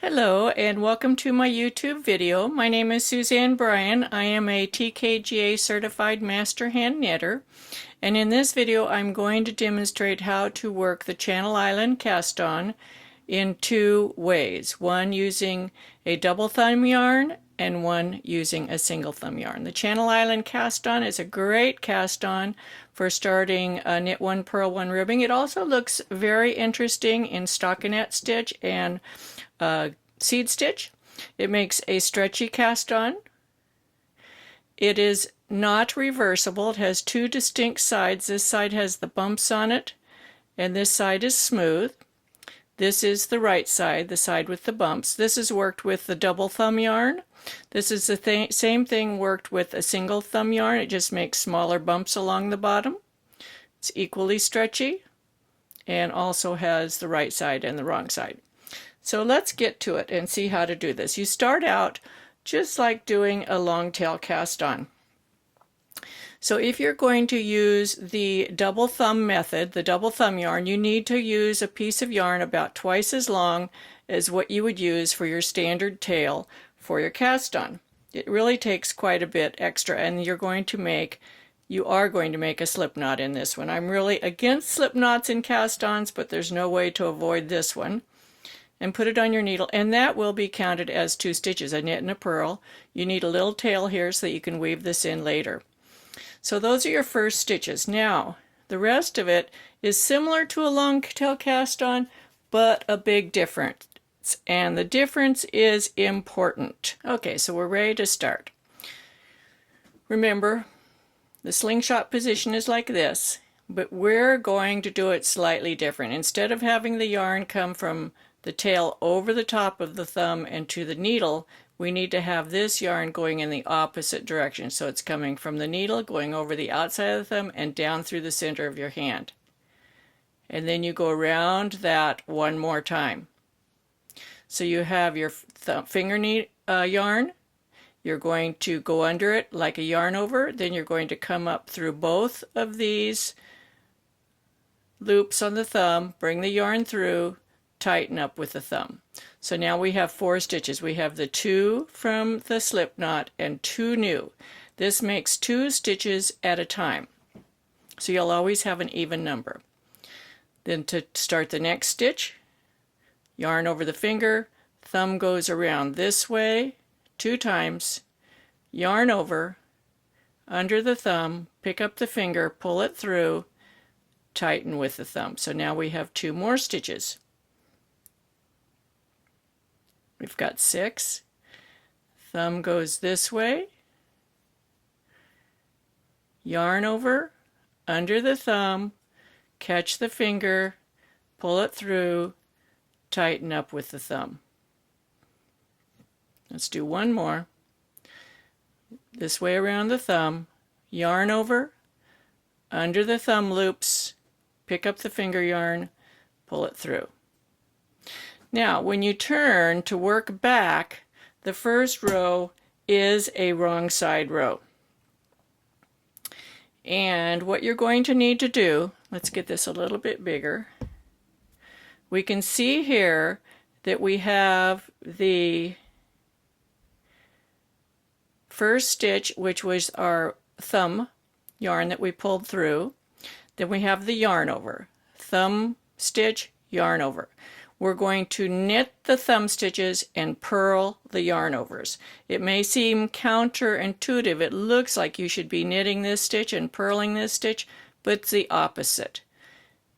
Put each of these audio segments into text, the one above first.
Hello and welcome to my YouTube video. My name is Suzanne Bryan. I am a TKGA certified master hand knitter, and in this video I'm going to demonstrate how to work the Channel Island cast on in two ways, one using a double thumb yarn and one using a single thumb yarn. The Channel Island cast on is a great cast on for starting knit one, purl one ribbing. It also looks very interesting in stockinette stitch and seed stitch. It makes a stretchy cast on. It is not reversible. It has two distinct sides. This side has the bumps on it and this side is smooth. This is the right side, the side with the bumps. This is worked with the double thumb yarn. This is the same thing worked with a single thumb yarn. It just makes smaller bumps along the bottom. It's equally stretchy and also has the right side and the wrong side. So let's get to it and see how to do this. You start out just like doing a long tail cast on. So if you're going to use the double thumb method, the double thumb yarn, you need to use a piece of yarn about twice as long as what you would use for your standard tail for your cast on. It really takes quite a bit extra, and you are going to make a slip knot in this one. I'm really against slip knots in cast ons, but there's no way to avoid this one. And put it on your needle, and that will be counted as two stitches, a knit and a purl. You need a little tail here so that you can weave this in later. So those are your first stitches. Now the rest of it is similar to a long tail cast on, but a big difference, and the difference is important. Okay, so we're ready to start. Remember, the slingshot position is like this, but we're going to do it slightly different. Instead of having the yarn come from the tail over the top of the thumb and to the needle, we need to have this yarn going in the opposite direction. So it's coming from the needle, going over the outside of the thumb and down through the center of your hand. And then you go around that one more time. So you have your finger yarn. You're going to go under it like a yarn over. Then you're going to come up through both of these loops on the thumb, bring the yarn through, tighten up with the thumb. So now we have 4 stitches. We have the 2 from the slip knot and 2 new. This makes 2 stitches at a time. So you'll always have an even number. Then to start the next stitch, yarn over the finger, thumb goes around this way 2 times, yarn over, under the thumb, pick up the finger, pull it through, tighten with the thumb. So now we have 2 more stitches. We've got 6. Thumb goes this way, yarn over, under the thumb, catch the finger, pull it through, tighten up with the thumb. Let's do one more. This way around the thumb, yarn over, under the thumb loops, pick up the finger yarn, pull it through. Now, when you turn to work back, the first row is a wrong side row. And what you're going to need to do, let's get this a little bit bigger. We can see here that we have the first stitch, which was our thumb yarn that we pulled through. Then we have the yarn over. Thumb stitch, yarn over. We're going to knit the thumb stitches and purl the yarn overs. It may seem counterintuitive. It looks like you should be knitting this stitch and purling this stitch, but it's the opposite.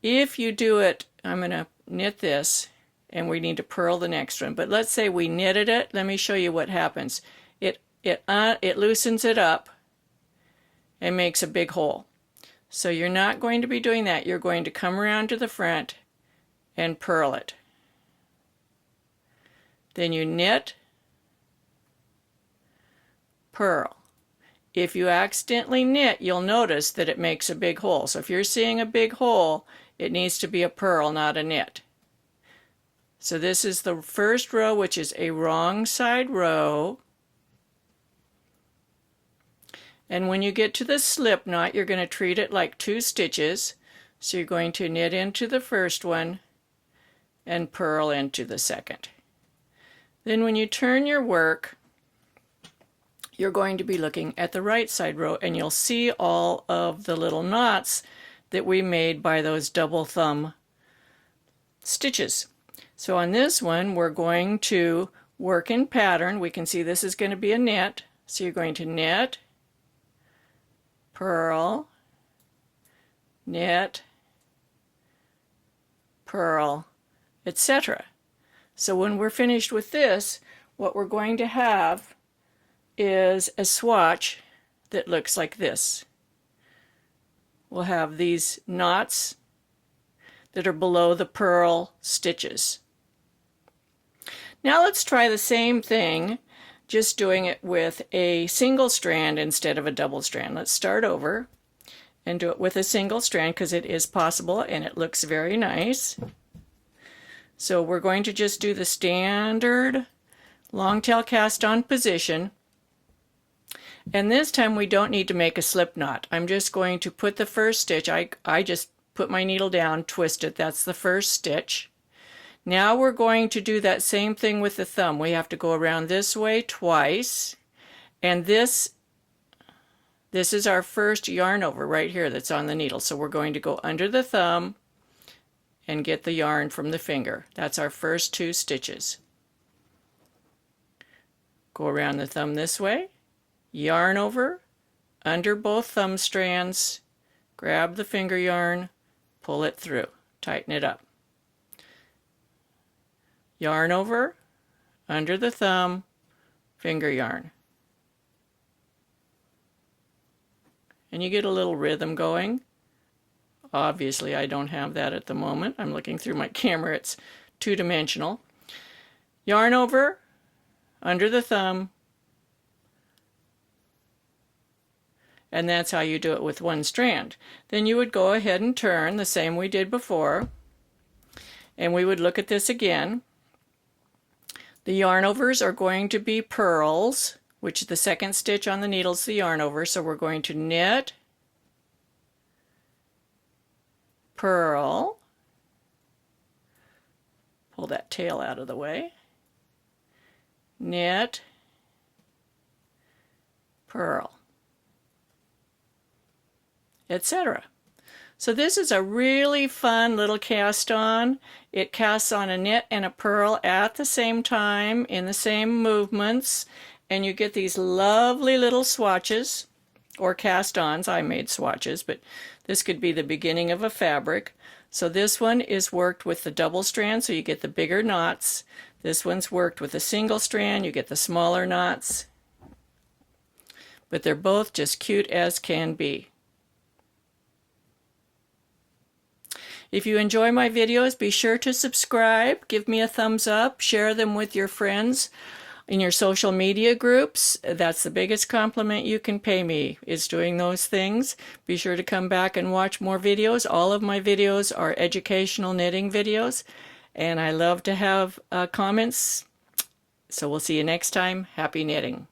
If you do it, I'm going to knit this and we need to purl the next one. But let's say we knitted it. Let me show you what happens. It loosens it up and makes a big hole. So you're not going to be doing that. You're going to come around to the front and purl it. Then you knit, purl. If you accidentally knit, you'll notice that it makes a big hole. So if you're seeing a big hole, it needs to be a purl, not a knit. So this is the first row, which is a wrong side row. And when you get to the slip knot, you're going to treat it like 2 stitches. So you're going to knit into the first one and purl into the second. Then when you turn your work, you're going to be looking at the right side row, and you'll see all of the little knots that we made by those double thumb stitches. So on this one, we're going to work in pattern. We can see this is going to be a knit. So you're going to knit, purl, knit, purl, etc. So when we're finished with this, what we're going to have is a swatch that looks like this. We'll have these knots that are below the purl stitches. Now let's try the same thing, just doing it with a single strand instead of a double strand. Let's start over and do it with a single strand because it is possible and it looks very nice. So we're going to just do the standard long tail cast on position, and this time we don't need to make a slip knot. I'm just going to put the first stitch, I just put my needle down, twist it, that's the first stitch. Now we're going to do that same thing with the thumb. We have to go around this way twice, and this is our first yarn over right here that's on the needle. So we're going to go under the thumb and get the yarn from the finger. That's our first 2 stitches. Go around the thumb this way, yarn over, under both thumb strands, grab the finger yarn, pull it through, tighten it up. Yarn over, under the thumb, finger yarn. And you get a little rhythm going. Obviously I don't have that at the moment. I'm looking through my camera, it's 2-dimensional. Yarn over, under the thumb, and that's how you do it with 1 strand. Then you would go ahead and turn the same we did before, and we would look at this again. The yarn overs are going to be purls, which the second stitch on the needle is the yarn over, so we're going to knit, purl, pull that tail out of the way, knit, purl, etc. So this is a really fun little cast on. It casts on a knit and a purl at the same time in the same movements, and you get these lovely little swatches or cast ons. I made swatches, but this could be the beginning of a fabric. So this one is worked with the double strand, so you get the bigger knots. This one's worked with a single strand, you get the smaller knots. But they're both just cute as can be. If you enjoy my videos, be sure to subscribe, give me a thumbs up, share them with your friends in your social media groups. That's the biggest compliment you can pay me, is doing those things. Be sure to come back and watch more videos. All of my videos are educational knitting videos, and I love to have comments. So we'll see you next time. Happy knitting.